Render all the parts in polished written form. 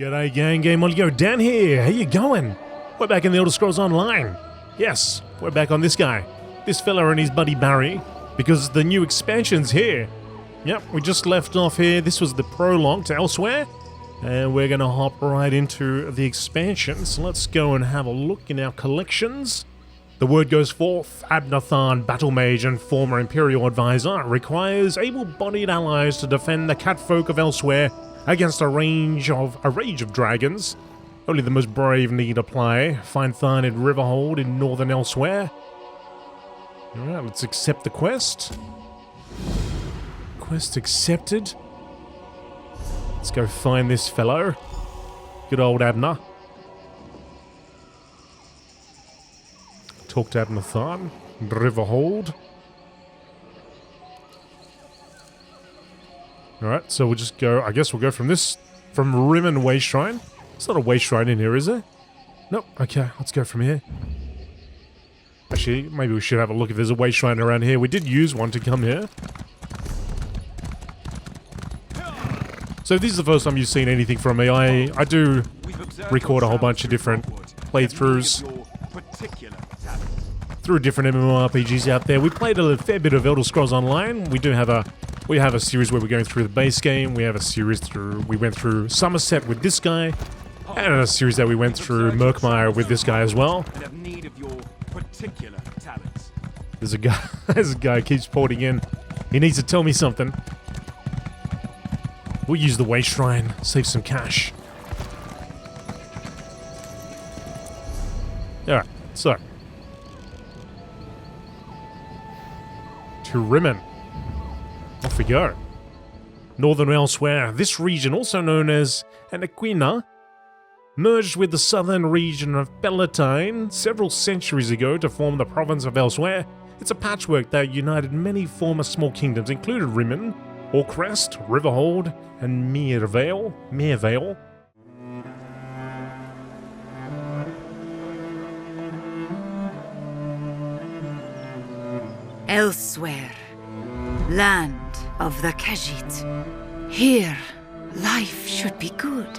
G'day gang, GameolioDan here, how you going? We're back in the Elder Scrolls Online. Yes, we're back on this guy. This fella and his buddy Barry, because the new expansion's here. Yep, we just left off here, this was the prologue to Elsweyr, and we're gonna hop right into the expansion, so let's go and have a look in our collections. The word goes forth, Abnathan, battle mage and former Imperial advisor, requires able-bodied allies to defend the catfolk of Elsweyr against a rage of dragons. Only the most brave need apply. Find Tharn in Riverhold in northern Elsweyr. Alright, let's accept the quest. Quest accepted. Let's go find this fellow. Good old Abner. Talk to Abnathan. Riverhold. Alright, so we'll just go, I guess we'll go from RIMMEN Way Shrine. It's not a way shrine in here, is there? Nope, okay, let's go from here. Actually, maybe we should have a look if there's a way shrine around here. We did use one to come here. So if this is the first time you've seen anything from me, I do record a whole bunch of different playthroughs through different MMORPGs out there. We played a fair bit of Elder Scrolls Online. We have a series where we're going through the base game. We have a series we went through Somerset with this guy, and a series that we went through Merciless with this guy as well. There's a guy who keeps porting in. He needs to tell me something. We'll use the way shrine, save some cash. Alright, so to RIMMEN. Off we go. Northern Elsweyr, this region, also known as Anaquina, merged with the southern region of Palatine several centuries ago to form the province of Elsweyr. It's a patchwork that united many former small kingdoms, including RIMMEN, Orcrest, Riverhold, and Mervale. Elsweyr, land of the Khajiiti. Here, life should be good,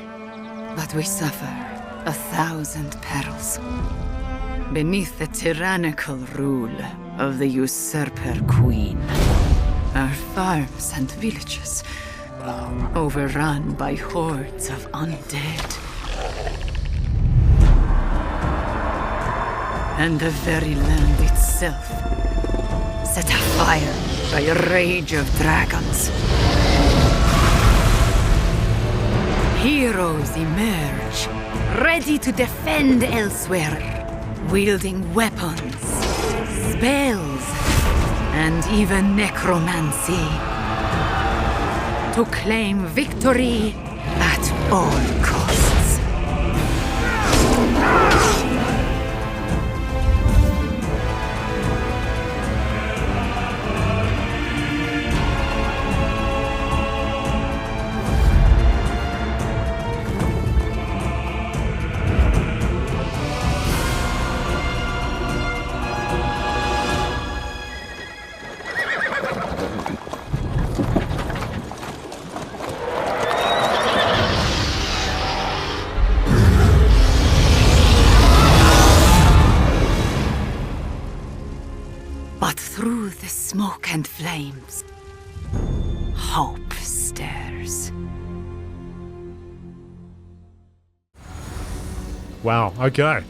but we suffer 1,000 perils. Beneath the tyrannical rule of the usurper queen, our farms and villages overrun by hordes of undead. And the very land itself set afire by a rage of dragons. Heroes emerge, ready to defend Elsweyr, wielding weapons, spells, and even necromancy, to claim victory at all costs. But through the smoke and flames, hope stirs. Wow, okay.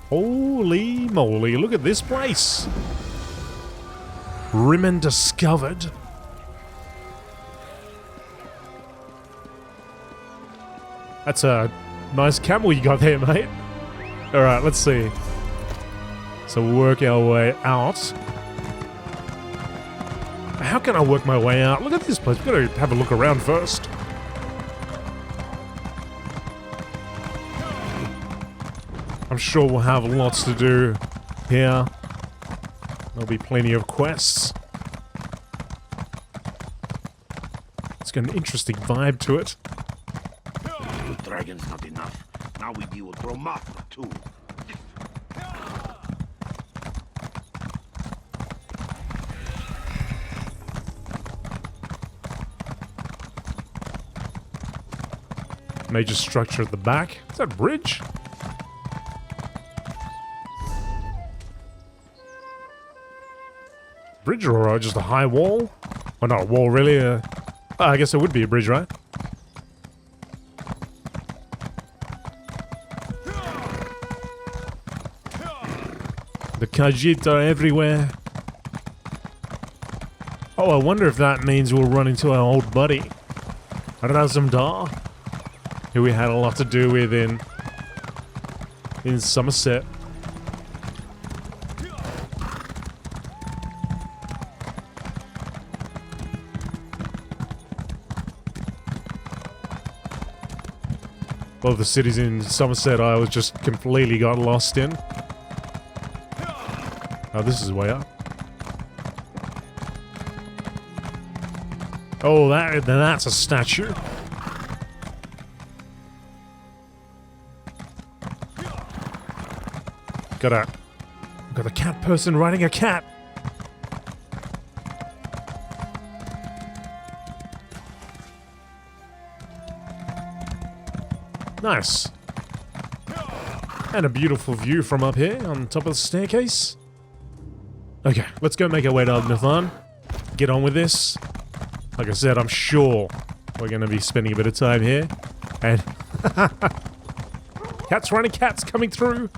Holy moly, look at this place. RIMMEN discovered. That's a nice camel you got there, mate. Alright, let's see. So we'll work our way out. How can I work my way out? Look at this place. We've got to have a look around first. I'm sure we'll have lots to do here. There'll be plenty of quests. It's got an interesting vibe to it. With dragons not enough. Now we deal with Bromatra too. Major structure at the back. Is that a bridge? Bridge or just a high wall? Oh, not a wall, really. I guess it would be a bridge, right? The Khajiiti are everywhere. Oh, I wonder if that means we'll run into our old buddy, Razumdar, who we had a lot to do with in Somerset. Well, the cities in Somerset I was just completely got lost in. Oh, this is way up. Oh, that's a statue. Got a cat person riding a cat. Nice. And a beautiful view from up here on top of the staircase. Okay, let's go make our way to Nathan. Get on with this. Like I said, I'm sure we're going to be spending a bit of time here. And cats running, cats coming through.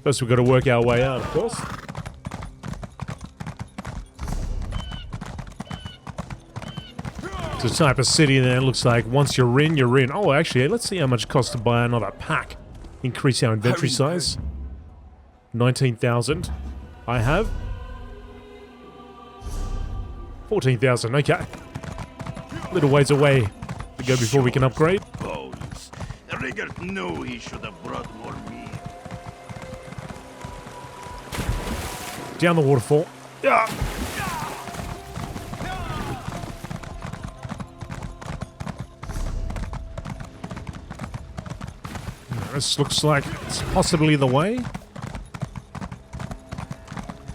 First, we've got to work our way out, of course. It's a type of city that it looks like once you're in, you're in. Oh, actually, let's see how much it costs to buy another pack. Increase our inventory size. 19,000. I have 14,000. Okay. Little ways away to go before we can upgrade. Bones. Rigger knew he should have brought more meat. Down the waterfall. Yeah. This looks like it's possibly the way.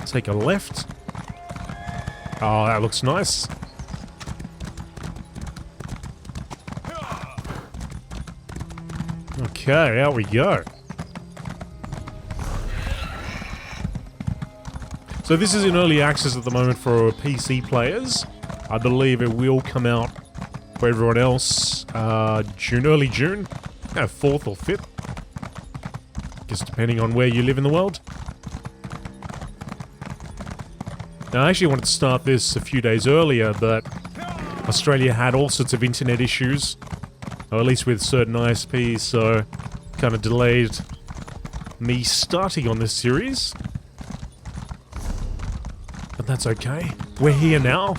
Take a left. Oh, that looks nice. Okay, out we go. So this is in early access at the moment for PC players. I believe it will come out for everyone else early June. 4th or 5th. Just depending on where you live in the world. Now, I actually wanted to start this a few days earlier, but Australia had all sorts of internet issues, or at least with certain ISPs, so kind of delayed me starting on this series. But that's okay. We're here now.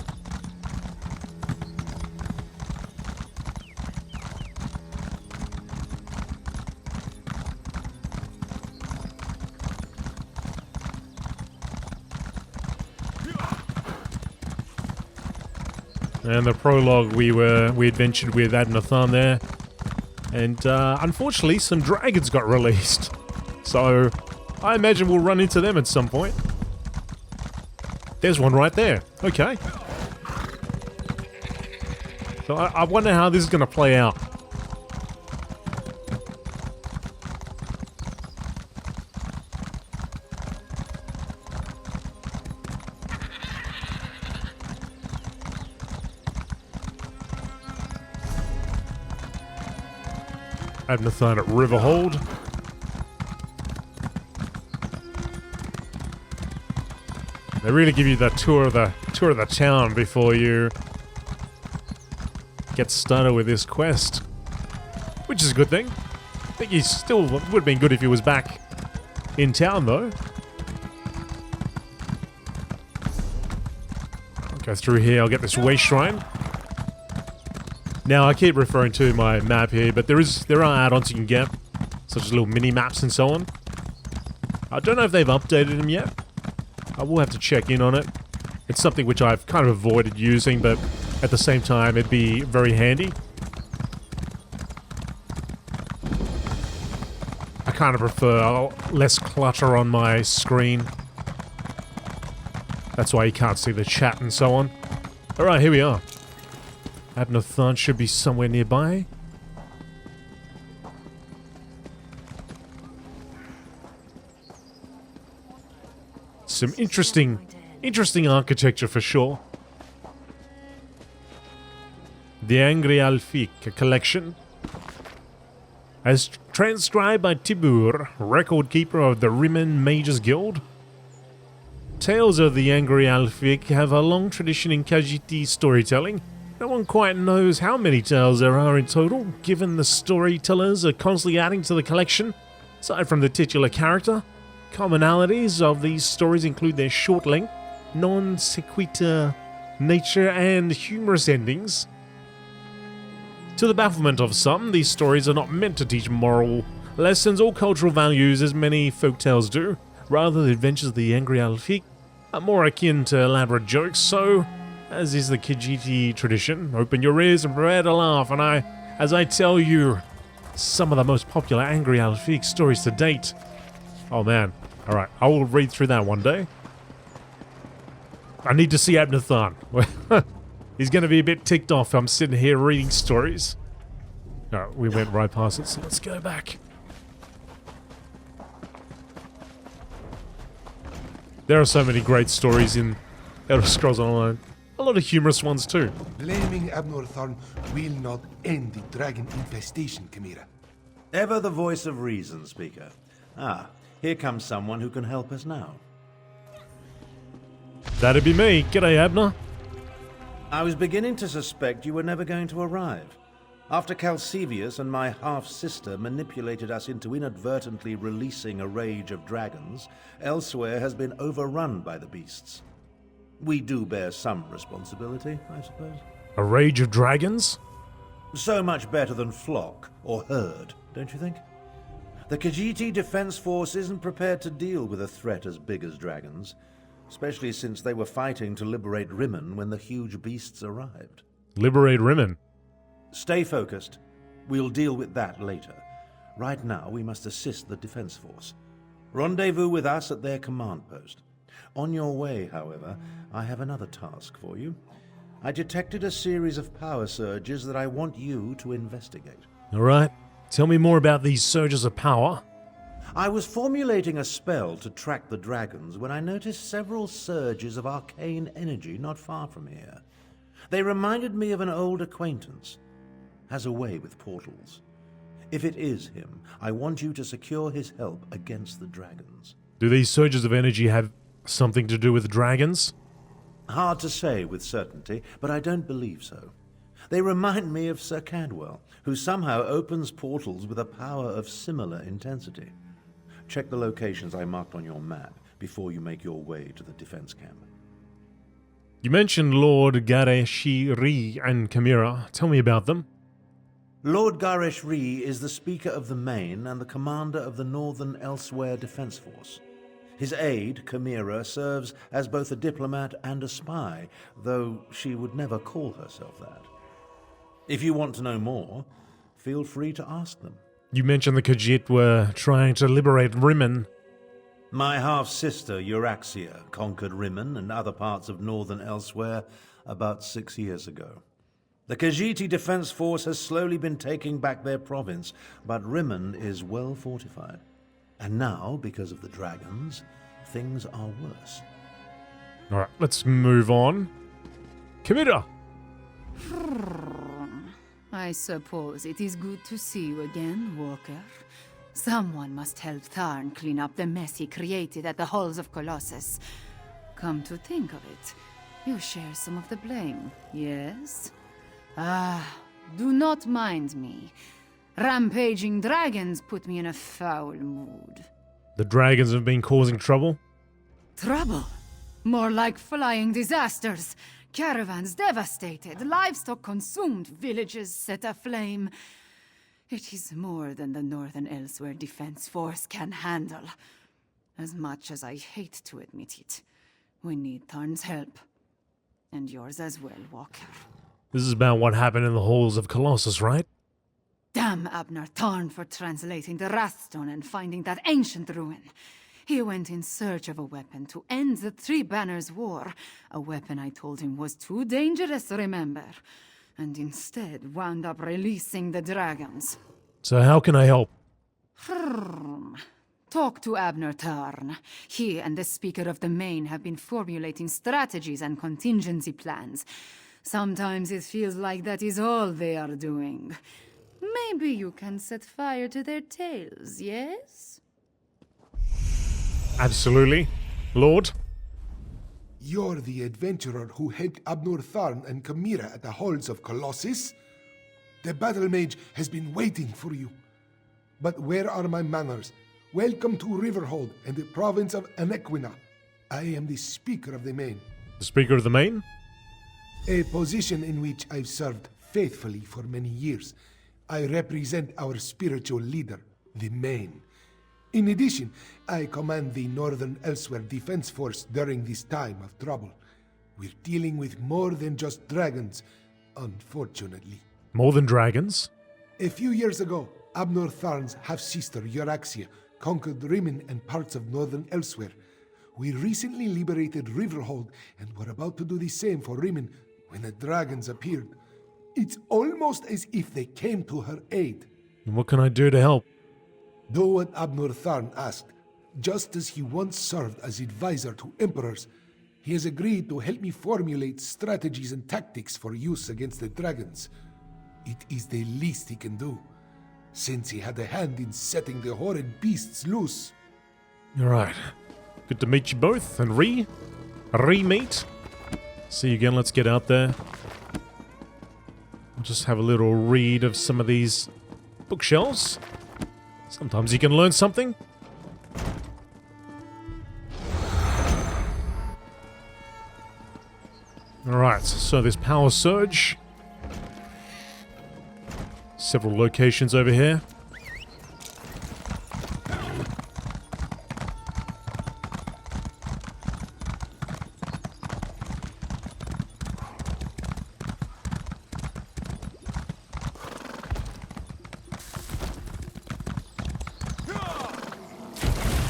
And the prologue we adventured with Adnathan there. And unfortunately some dragons got released. So I imagine we'll run into them at some point. There's one right there. Okay. So I wonder how this is going to play out. Adnathan at Riverhold. They really give you that tour of the town before you get started with this quest, which is a good thing. I think he still would have been good if he was back in town, though. I'll go through here. I'll get this way shrine. Now, I keep referring to my map here, but there are add-ons you can get, such as little mini-maps and so on. I don't know if they've updated them yet. I will have to check in on it. It's something which I've kind of avoided using, but at the same time, it'd be very handy. I kind of prefer less clutter on my screen. That's why you can't see the chat and so on. Alright, here we are. Abnathan should be somewhere nearby. Some interesting architecture for sure. The Angry Alfiq, a collection. As transcribed by Tibur, record keeper of the RIMMEN Mages Guild. Tales of the Angry Alfiq have a long tradition in Khajiiti storytelling. No one quite knows how many tales there are in total, given the storytellers are constantly adding to the collection. Aside from the titular character, commonalities of these stories include their short length, non sequitur nature, and humorous endings. To the bafflement of some, these stories are not meant to teach moral lessons or cultural values as many folktales do. Rather, the adventures of the Angry Alfiq are more akin to elaborate jokes, so, as is the Khajiiti tradition, open your ears and prepare to laugh, and as I tell you some of the most popular Angry Alfiq stories to date. Oh man, alright, I will read through that one day. I need to see Abnathan. He's going to be a bit ticked off. I'm sitting here reading stories. Alright, we went right past it, so let's go back. There are so many great stories in Elder Scrolls Online. A lot of humorous ones too. Blaming Abnathan will not end the dragon infestation, Chimera. Ever the voice of reason, Speaker. Ah, here comes someone who can help us now. That'd be me. G'day, Abner. I was beginning to suspect you were never going to arrive. After Calcevius and my half-sister manipulated us into inadvertently releasing a rage of dragons, Elsweyr has been overrun by the beasts. We do bear some responsibility, I suppose. A rage of dragons? So much better than flock or herd, don't you think? The Khajiiti Defense Force isn't prepared to deal with a threat as big as dragons, especially since they were fighting to liberate RIMMEN when the huge beasts arrived. Liberate RIMMEN? Stay focused. We'll deal with that later. Right now, we must assist the Defense Force. Rendezvous with us at their command post. On your way, however, I have another task for you. I detected a series of power surges that I want you to investigate. Alright. Tell me more about these surges of power. I was formulating a spell to track the dragons when I noticed several surges of arcane energy not far from here. They reminded me of an old acquaintance. Has a way with portals. If it is him, I want you to secure his help against the dragons. Do these surges of energy have something to do with dragons? Hard to say with certainty, but I don't believe so. They remind me of Sir Cadwell, who somehow opens portals with a power of similar intensity. Check the locations I marked on your map before you make your way to the defense camp. You mentioned Lord Garesh and Chimera. Tell me about them. Lord Garesh is the Speaker of the Main and the commander of the Northern Elsweyr Defense Force. His aide, Chimera, serves as both a diplomat and a spy, though she would never call herself that. If you want to know more, feel free to ask them. You mentioned the Khajiit were trying to liberate RIMMEN. My half-sister, Euraxia, conquered RIMMEN and other parts of northern Elsweyr about 6 years ago. The Khajiiti Defense Force has slowly been taking back their province, but RIMMEN is well fortified. And now, because of the dragons, things are worse. Alright, let's move on. Chimera! I suppose it is good to see you again, Walker. Someone must help Tharn clean up the mess he created at the halls of Colossus. Come to think of it, you share some of the blame, yes? Do not mind me. Rampaging dragons put me in a foul mood. The dragons have been causing trouble? Trouble? More like flying disasters. Caravans devastated, livestock consumed, villages set aflame. It is more than the Northern Elsweyr Defense Force can handle. As much as I hate to admit it, we need Tharn's help. And yours as well, Walker. This is about what happened in the halls of Colossus, right? Damn Abner Tharn for translating the Wrathstone and finding that ancient ruin. He went in search of a weapon to end the Three Banners War. A weapon I told him was too dangerous, remember? and instead wound up releasing the dragons. So how can I help? Talk to Abner Tarn. He and the Speaker of the Main have been formulating strategies and contingency plans. Sometimes it feels like that is all they are doing. Maybe you can set fire to their tails, yes? Absolutely. Lord? You're the adventurer who helped Abnur Tharn and Chimera at the halls of Colossus? The battle mage has been waiting for you. But where are my manners? Welcome to Riverhold and the province of Anequina. I am the Speaker of the Main. The Speaker of the Main? A position in which I've served faithfully for many years. I represent our spiritual leader, the Main. In addition, I command the Northern Elsweyr Defense Force during this time of trouble. We're dealing with more than just dragons, unfortunately. More than dragons? A few years ago, Abnur Tharn's half-sister, Euraxia, conquered RIMMEN and parts of Northern Elsweyr. We recently liberated Riverhold and were about to do the same for RIMMEN when the dragons appeared. It's almost as if they came to her aid. And what can I do to help? Do what Abnur Tharn asked. Just as he once served as advisor to emperors, he has agreed to help me formulate strategies and tactics for use against the dragons. It is the least he can do, since he had a hand in setting the horrid beasts loose. Alright. Good to meet you both, and re-meet. See you again, let's get out there. I'll just have a little read of some of these bookshelves. Sometimes you can learn something. Alright, so there's power surge. Several locations over here.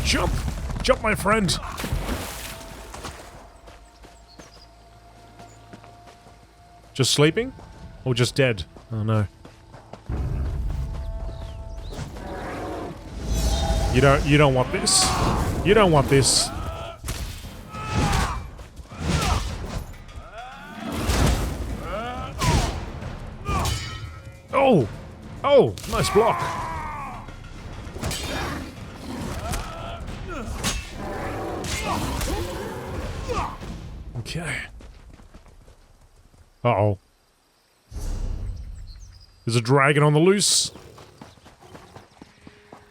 Jump! Jump, my friend! Just sleeping? Or just dead? Oh no. You don't want this. You don't want this. Oh! Oh, nice block. Okay. Uh-oh. There's a dragon on the loose.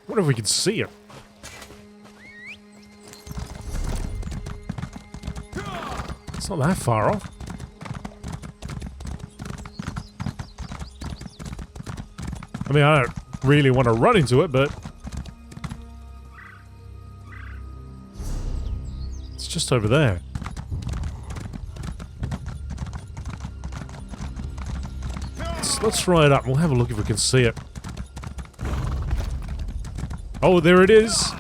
What if we can see it? It's not that far off. I mean, I don't really want to run into it, but it's just over there. Let's try it up. We'll have a look if we can see it. Oh, there it is.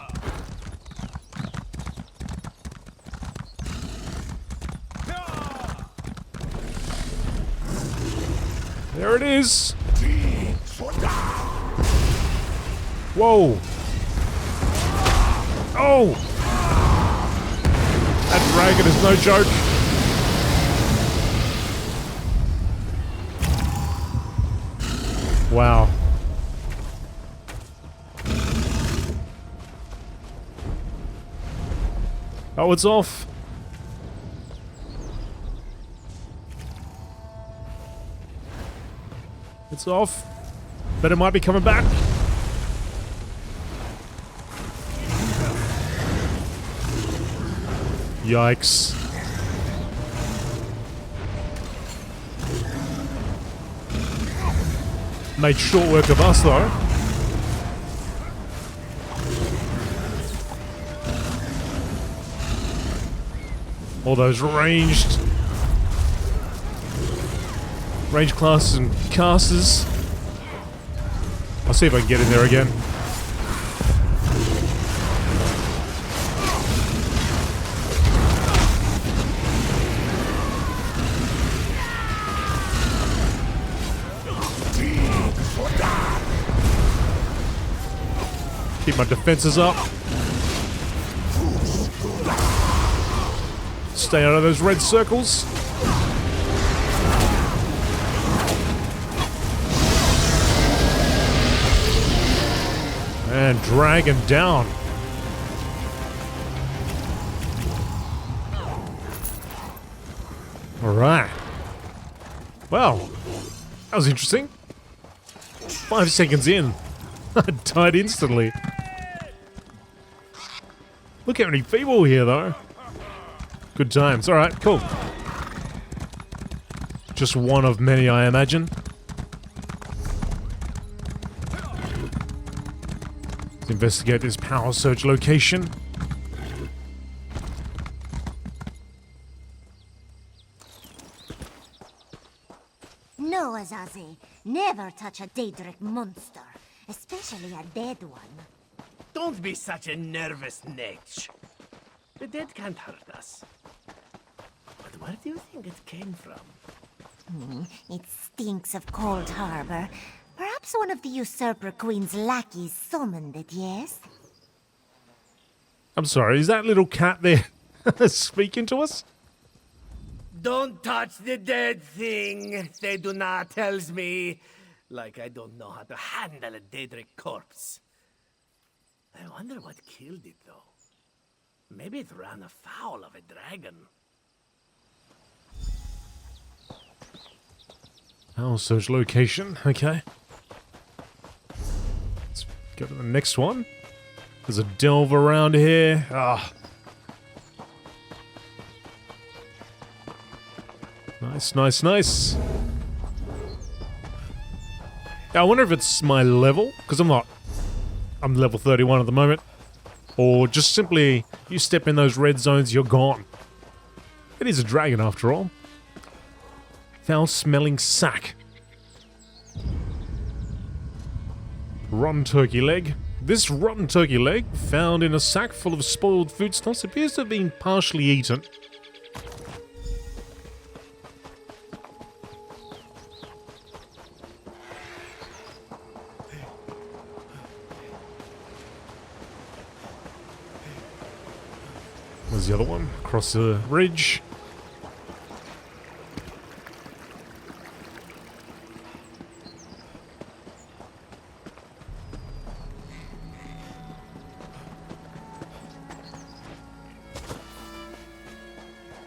There it is. Whoa. Oh. That dragon is no joke. Wow. Oh, it's off. It's off. But it might be coming back. Yikes. Made short work of us, though. All those ranged classes and casters. I'll see if I can get in there again. Keep my defenses up. Stay out of those red circles. And dragon down. Alright. Well, that was interesting. 5 seconds in, I died instantly. Look how many people here, though. Good times. Alright, cool. Just one of many, I imagine. Let's investigate this power surge location. No, Azazi. Never touch a Daedric monster. Especially a dead one. Don't be such a nervous netch. The dead can't hurt us. But where do you think it came from? It stinks of Cold Harbor. Perhaps one of the Usurper Queen's lackeys summoned it, yes? I'm sorry, is that little cat there speaking to us? Don't touch the dead thing, they do not tells me. Like I don't know how to handle a Daedric corpse. I wonder what killed it, though. Maybe it ran afoul of a dragon. Power surge location, okay. Let's go to the next one. There's a delve around here. Ah. Nice, nice, nice. Yeah, I wonder if it's my level, because I'm not. I'm level 31 at the moment. Or just simply, you step in those red zones, you're gone. It is a dragon after all. Foul-smelling sack. Rotten turkey leg. This rotten turkey leg, found in a sack full of spoiled foodstuffs, appears to have been partially eaten. There's the other one, across the ridge.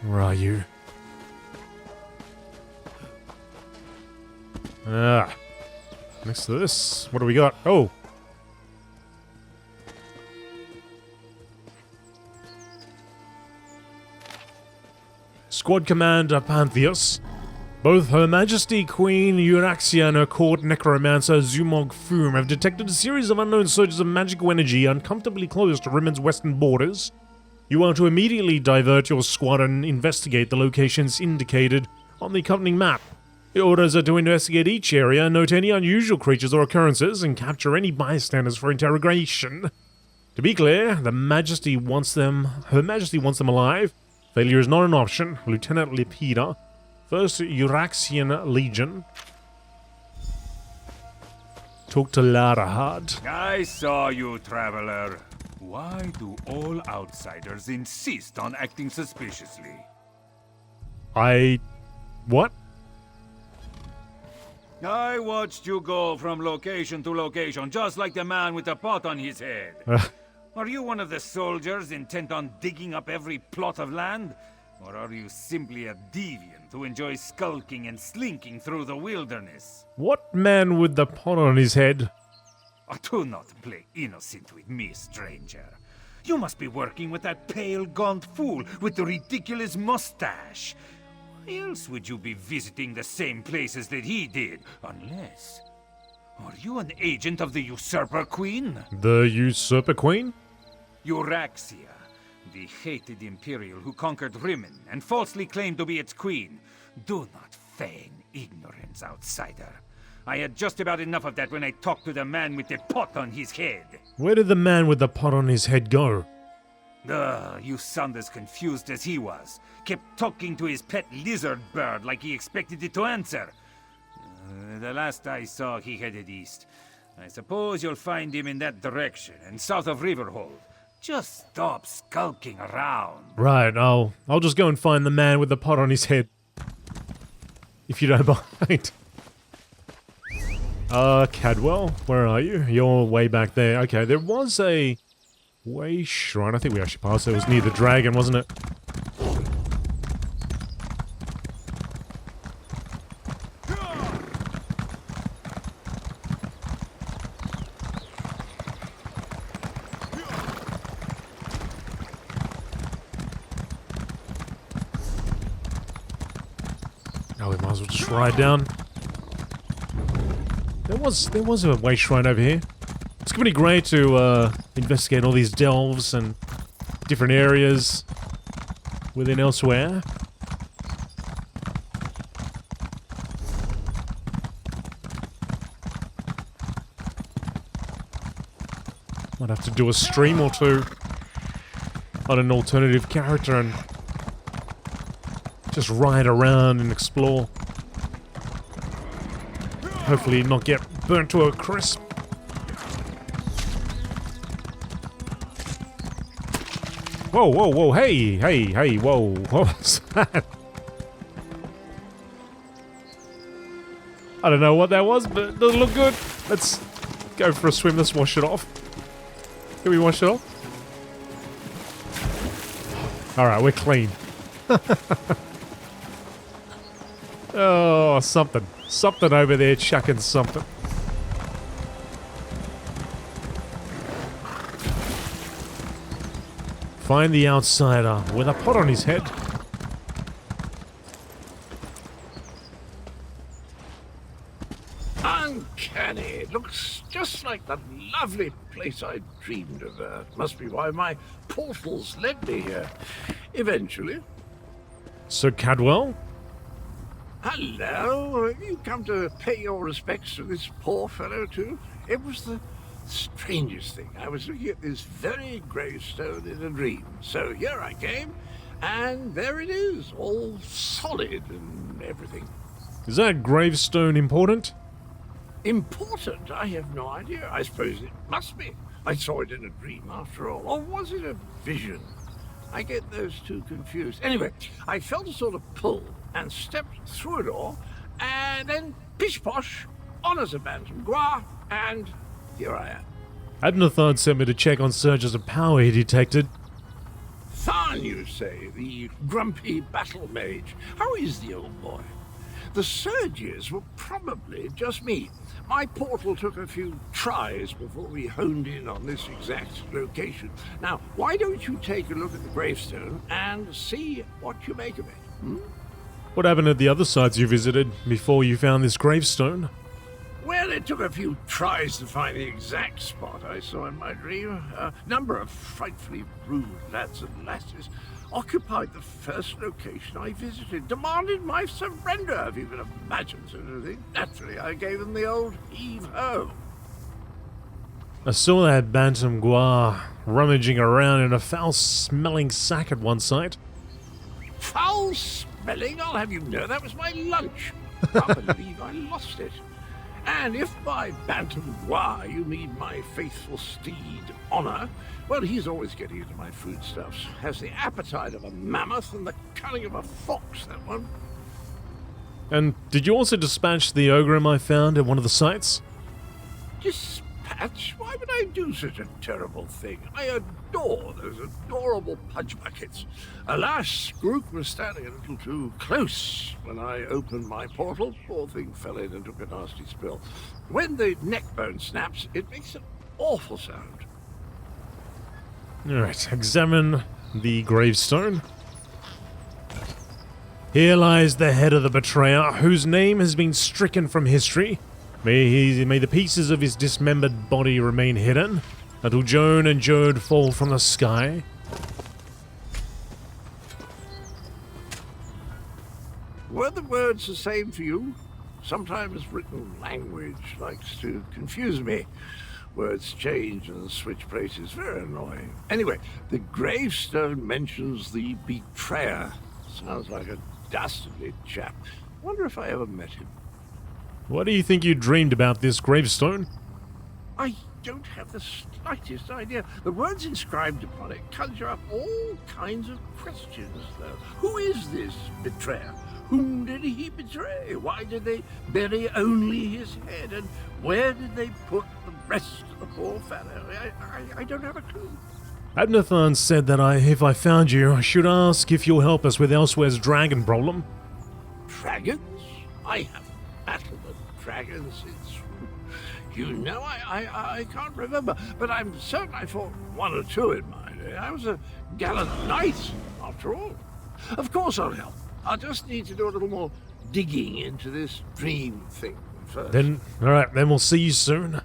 Where are you? Ah. Next to this, what do we got? Oh! Squad Commander Pantheus. Both Her Majesty Queen Euraxia and her court Necromancer Zumog Foom have detected a series of unknown surges of magical energy uncomfortably close to Rimmen's western borders. You are to immediately divert your squad and investigate the locations indicated on the accompanying map. The orders are to investigate each area, note any unusual creatures or occurrences, and capture any bystanders for interrogation. To be clear, Her Majesty wants them alive. Failure is not an option. Lieutenant Lepida, 1st Euraxian Legion. Talk to Larahad. I saw you, traveler. Why do all outsiders insist on acting suspiciously? What? I watched you go from location to location, just like the man with the pot on his head. Are you one of the soldiers intent on digging up every plot of land? Or are you simply a deviant who enjoys skulking and slinking through the wilderness? What man with the pot on his head? Do not play innocent with me, stranger. You must be working with that pale, gaunt fool with the ridiculous mustache. Why else would you be visiting the same places that he did? Unless... Are you an agent of the Usurper Queen? The Usurper Queen? Euraxia, the hated Imperial who conquered Rimmen and falsely claimed to be its queen. Do not feign ignorance, outsider. I had just about enough of that when I talked to the man with the pot on his head. Where did the man with the pot on his head go? You sound as confused as he was. Kept talking to his pet lizard bird like he expected it to answer. The last I saw, he headed east. I suppose you'll find him in that direction, and south of Riverhold. Just stop skulking around. Right, I'll just go and find the man with the pot on his head. If you don't mind. Cadwell, where are you? You're way back there. Okay, there was a way shrine. I think we actually passed it. It was near the dragon, wasn't it? Oh, we might as well just ride down. There was a way shrine over here. It's gonna be great to investigate all these delves and different areas within Elsweyr. Might have to do a stream or two on an alternative character and just ride around and explore. Hopefully not get burnt to a crisp. Whoa, whoa, whoa, hey, hey, hey, whoa, what was that? I don't know what that was, but it doesn't look good. Let's go for a swim, let's wash it off. Can we wash it off? Alright, we're clean. Oh, something. Something over there chucking something. Find the outsider with a pot on his head. Uncanny. It looks just like the lovely place I dreamed of. Must be why my portals led me here. Eventually. Sir Cadwell? Hello. Have you come to pay your respects to this poor fellow too? It was the strangest thing. I was looking at this very gravestone in a dream. So here I came, and there it is, all solid and everything. Is that gravestone important? Important? I have no idea. I suppose it must be. I saw it in a dream after all. Or was it a vision? I get those two confused. Anyway, I felt a sort of pull and stepped through it all, and then pish-posh, on as a bantam gras, and here I am. Adnathard sent me to check on surges of power he detected. Tharn, you say, the grumpy battle mage. How is the old boy? The surges were probably just me. My portal took a few tries before we honed in on this exact location. Now, why don't you take a look at the gravestone and see what you make of it? What happened at the other sites you visited before you found this gravestone? Well, it took a few tries to find the exact spot I saw in my dream. A number of frightfully rude lads and lasses occupied the first location I visited, demanded my surrender, if you can imagine such a thing. Naturally, I gave them the old heave-ho. I saw that bantam gua rummaging around in a foul-smelling sack at one site. Foul-smelling? I'll have you know that was my lunch. I believe I lost it. And if by bantam gua you mean my faithful steed, Honor, well, he's always getting into my foodstuffs. Has the appetite of a mammoth and the cunning of a fox, that one. And did you also dispatch the ogre I found at one of the sites? Dispatch? Why would I do such a terrible thing? I adore those adorable pudge buckets. Alas, Grook was standing a little too close when I opened my portal. Poor thing fell in and took a nasty spill. When the neck bone snaps, it makes an awful sound. Alright, examine the gravestone. Here lies the head of the betrayer, whose name has been stricken from history. May the pieces of his dismembered body remain hidden, until Joan and Jode fall from the sky. Were the words the same for you? Sometimes written language likes to confuse me. Words change and switch places. Very annoying. Anyway, the gravestone mentions the betrayer. Sounds like a dastardly chap. Wonder if I ever met him. What do you think you dreamed about this gravestone? I don't have the slightest idea. The words inscribed upon it conjure up all kinds of questions, though. Who is this betrayer? Whom did he betray? Why did they bury only his head? And where did they put the rest of the poor fellow? I don't have a clue. Abnathan said that if I found you, I should ask if you'll help us with Elsweyr's dragon problem. Dragons? I haven't battled a dragon since... You know, I can't remember, but I'm certain I fought one or two in my day. I was a gallant knight, after all. Of course I'll help. I'll just need to do a little more digging into this dream thing first. Then, alright, then we'll see you soon.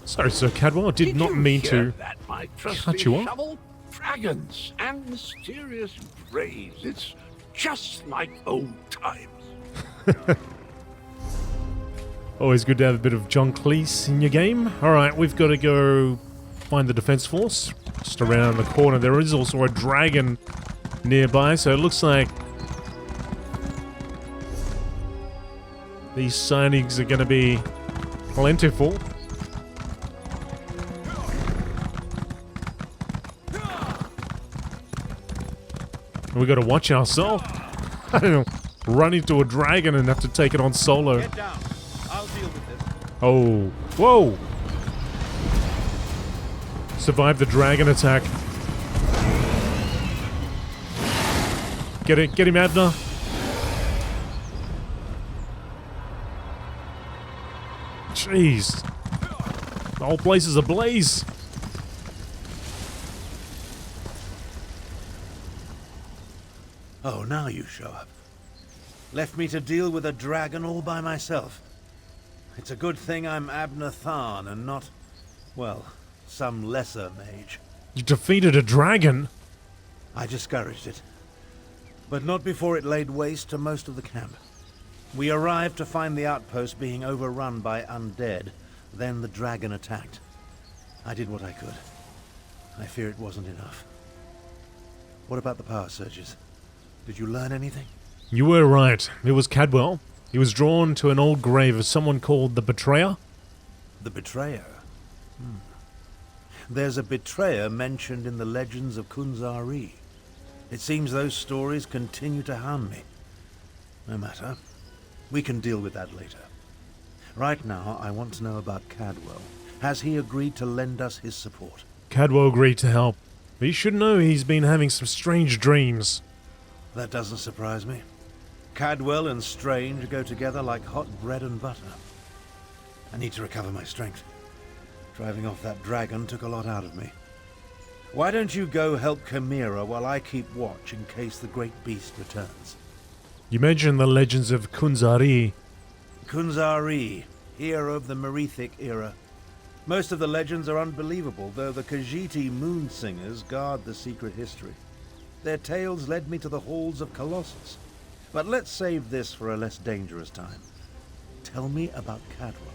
Sorry, Sir Cadwell, I did not mean to that, my trusty cut you off. shovel? Dragons and mysterious graves. It's just like old times. Always good to have a bit of John Cleese in your game. Alright, we've got to go find the defense force. Just around the corner. There is also a dragon nearby, so it looks like these signings are going to be plentiful. We got to watch ourselves. I don't know, run into a dragon and have to take it on solo. Get down. I'll deal with this. Oh, whoa! Survived the dragon attack. Get him, Abner. Jeez. The whole place is ablaze. Oh, now you show up. Left me to deal with a dragon all by myself. It's a good thing I'm Abnathan and not, well, some lesser mage. You defeated a dragon? I discouraged it. But not before it laid waste to most of the camp. We arrived to find the outpost being overrun by undead. Then the dragon attacked. I did what I could. I fear it wasn't enough. What about the power surges? Did you learn anything? You were right. It was Cadwell. He was drawn to an old grave of someone called the Betrayer. The Betrayer? There's a betrayer mentioned in the legends of Kunzari. It seems those stories continue to harm me. No matter. We can deal with that later. Right now, I want to know about Cadwell. Has he agreed to lend us his support? Cadwell agreed to help. But you should know he's been having some strange dreams. That doesn't surprise me. Cadwell and Strange go together like hot bread and butter. I need to recover my strength. Driving off that dragon took a lot out of me. Why don't you go help Chimera while I keep watch in case the great beast returns? You mentioned the legends of Kunzari. Kunzari, hero of the Merethic era. Most of the legends are unbelievable, though the Khajiiti moon singers guard the secret history. Their tales led me to the halls of Colossus. But let's save this for a less dangerous time. Tell me about Cadwell.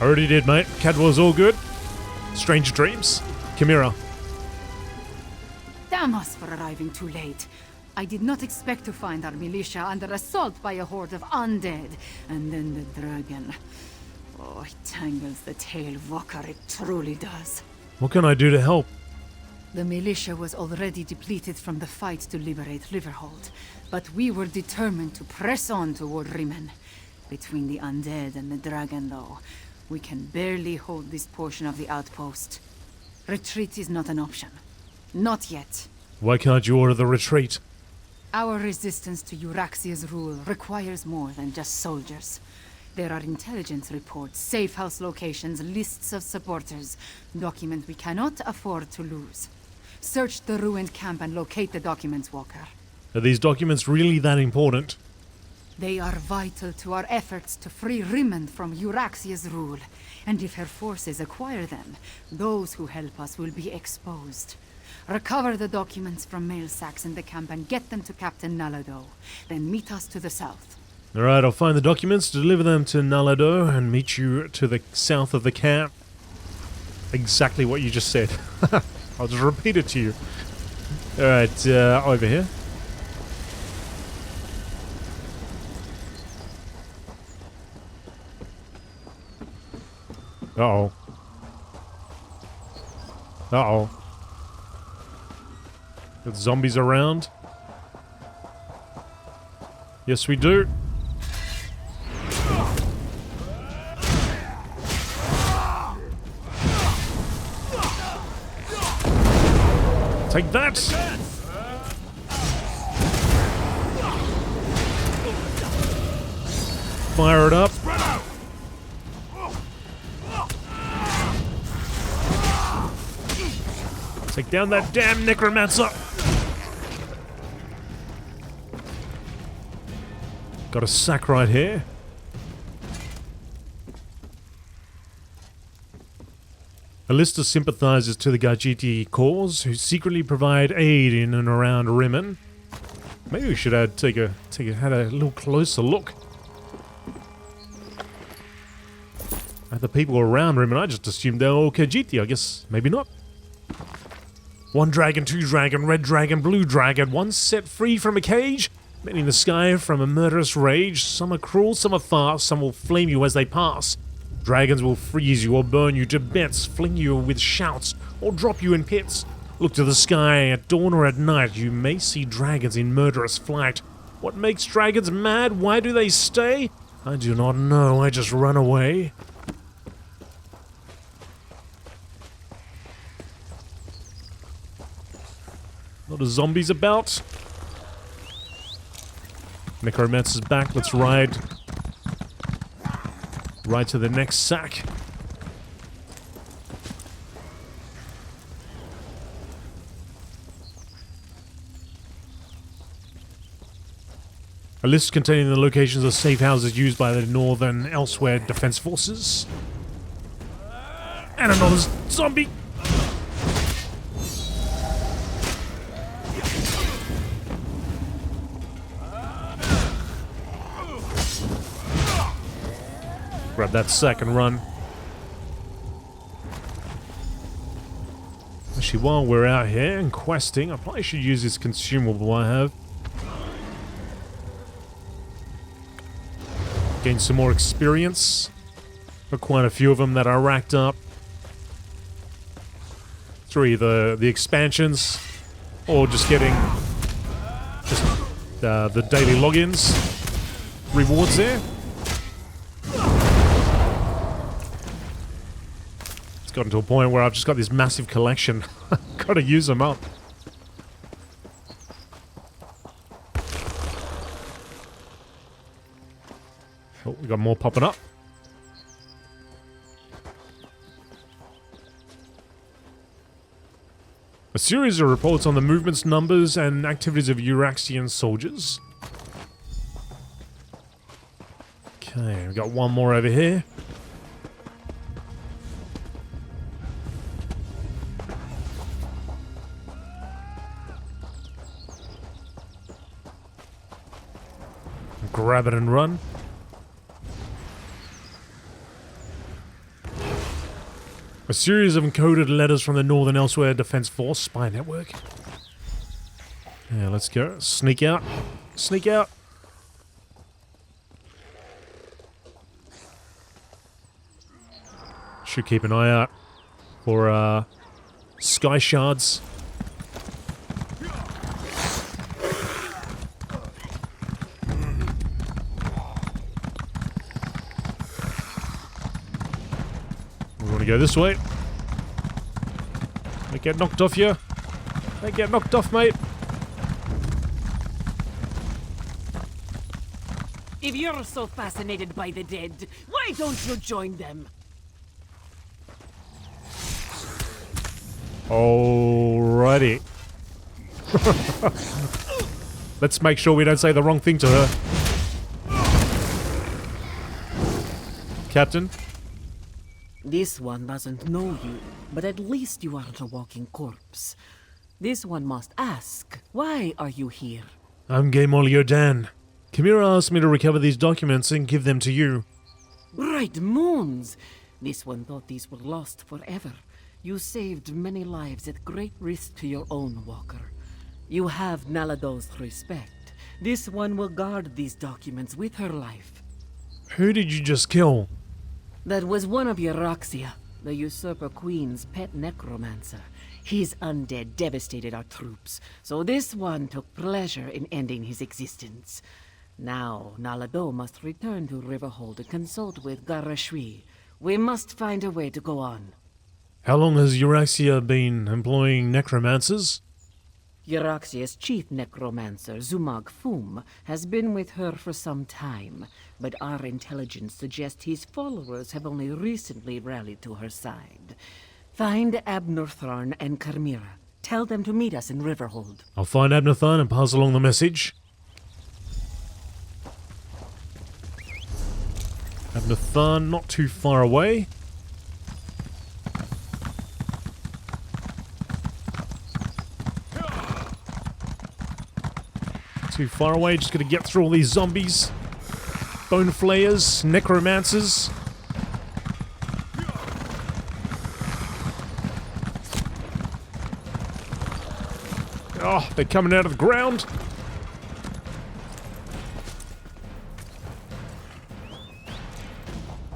Already did, mate. Cadwell's all good. Strange dreams. Chimera. Damn us for arriving too late. I did not expect to find our militia under assault by a horde of undead. And then the dragon. Oh, it tangles the tail, Vokar, it truly does. What can I do to help? The militia was already depleted from the fight to liberate Riverhold, but we were determined to press on toward RIMMEN. Between the undead and the dragon, though, we can barely hold this portion of the outpost. Retreat is not an option. Not yet. Why can't you order the retreat? Our resistance to Euraxia's rule requires more than just soldiers. There are intelligence reports, safe house locations, lists of supporters, documents we cannot afford to lose. Search the ruined camp and locate the documents, Walker. Are these documents really that important? They are vital to our efforts to free RIMMEN from Euraxia's rule. And if her forces acquire them, those who help us will be exposed. Recover the documents from mail sacks in the camp and get them to Captain Nalado. Then meet us to the south. Alright, I'll find the documents, deliver them to Nalado, and meet you to the south of the camp. Exactly what you just said. I'll just repeat it to you. Alright, over here. Uh-oh. Uh-oh. Got zombies around. Yes, we do. Take that! Fire it up. Take down that damn Necromancer! Got a sack right here. A list of sympathizers to the Khajiiti cause who secretly provide aid in and around RIMMEN. Maybe we should have had a little closer look at the people around RIMMEN. I just assumed they were all Khajiiti. I guess maybe not. 1 dragon, 2 dragon, red dragon, blue dragon, one set free from a cage, men in the sky from a murderous rage. Some are cruel, some are fast, some will flame you as they pass. Dragons will freeze you or burn you to bits, fling you with shouts, or drop you in pits. Look to the sky at dawn or at night, you may see dragons in murderous flight. What makes dragons mad? Why do they stay? I do not know, I just run away. A lot of zombies about. Necromancer's back, let's ride. Right to the next sack. A list containing the locations of safe houses used by the Northern Elsweyr Defense Forces. And another zombie! Grab that sack and run. Actually, while we're out here and questing, I probably should use this consumable I have. Gain some more experience. Got quite a few of them that are racked up. Through either the expansions or just getting the daily logins rewards there. Gotten to a point where I've just got this massive collection. Gotta use them up. Oh, we got more popping up. A series of reports on the movements, numbers, and activities of Euraxian soldiers. Okay, we got one more over here. Grab it and run. A series of encoded letters from the Northern Elsweyr Defense Force spy network. Yeah, let's go. Sneak out. Sneak out. Should keep an eye out for sky shards. Go this way. Don't get knocked off you. Don't get knocked off, mate. If you're so fascinated by the dead, why don't you join them? Alrighty. Let's make sure we don't say the wrong thing to her. Captain? This one doesn't know you, but at least you aren't a walking corpse. This one must ask, why are you here? I'm GameolioDan. Kimira asked me to recover these documents and give them to you. Bright moons! This one thought these were lost forever. You saved many lives at great risk to your own walker. You have Nalado's respect. This one will guard these documents with her life. Who did you just kill? That was one of Euryxia, the usurper queen's pet necromancer. His undead devastated our troops, so this one took pleasure in ending his existence. Now, Nalado must return to Riverhold to consult with Garashri. We must find a way to go on. How long has Euryxia been employing necromancers? Euryxia's chief necromancer, Zumag Fum, has been with her for some time, but our intelligence suggests his followers have only recently rallied to her side. Find Abnortharn and Carmira. Tell them to meet us in Riverhold. I'll find Abnathan and pass along the message. Abnathan, not too far away. Too far away, just gotta get through all these zombies. Bone flayers, necromancers. Oh, they're coming out of the ground.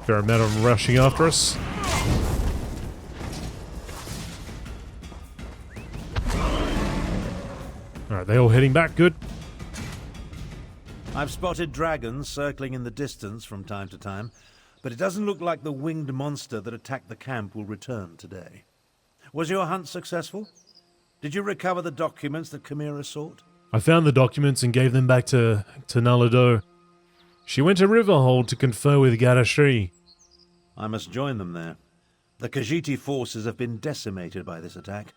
Fair amount of them rushing after us. Alright, they all heading back, good. I've spotted dragons circling in the distance from time to time, but it doesn't look like the winged monster that attacked the camp will return today. Was your hunt successful? Did you recover the documents that Chimera sought? I found the documents and gave them back to Nalado. She went to Riverhold to confer with Garashri. I must join them there. The Khajiiti forces have been decimated by this attack.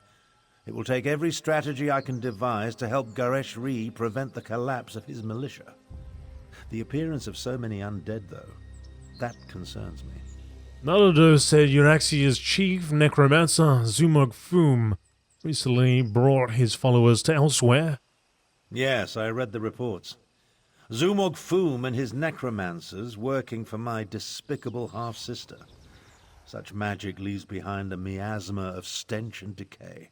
It will take every strategy I can devise to help Garashri prevent the collapse of his militia. The appearance of so many undead, though, that concerns me. Nalado said Euryxia's chief necromancer, Zumag Fum, recently brought his followers to Elsweyr. Yes, I read the reports. Zumog Fum and his necromancers working for my despicable half-sister. Such magic leaves behind a miasma of stench and decay.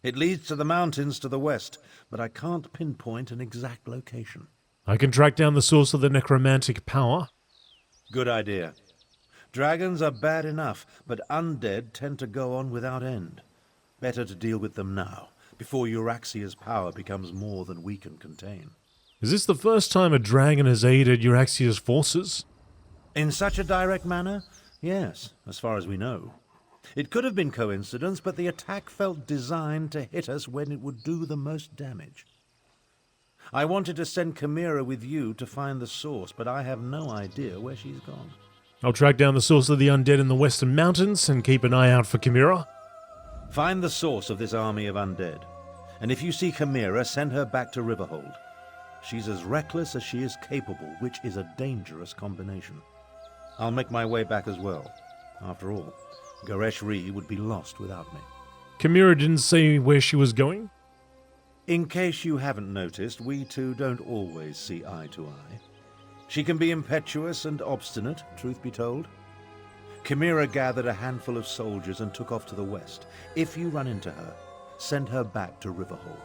It leads to the mountains to the west, but I can't pinpoint an exact location. I can track down the source of the necromantic power. Good idea. Dragons are bad enough, but undead tend to go on without end. Better to deal with them now, before Euryxia's power becomes more than we can contain. Is this the first time a dragon has aided Euryxia's forces? In such a direct manner? Yes, as far as we know. It could have been coincidence, but the attack felt designed to hit us when it would do the most damage. I wanted to send Chimera with you to find the source, but I have no idea where she's gone. I'll track down the source of the undead in the western mountains and keep an eye out for Chimera. Find the source of this army of undead, and if you see Chimera, send her back to Riverhold. She's as reckless as she is capable, which is a dangerous combination. I'll make my way back as well. After all, Garashri would be lost without me. Chimera didn't say where she was going? In case you haven't noticed, we two don't always see eye to eye. She can be impetuous and obstinate, truth be told. Chimera gathered a handful of soldiers and took off to the west. If you run into her, send her back to Riverhold.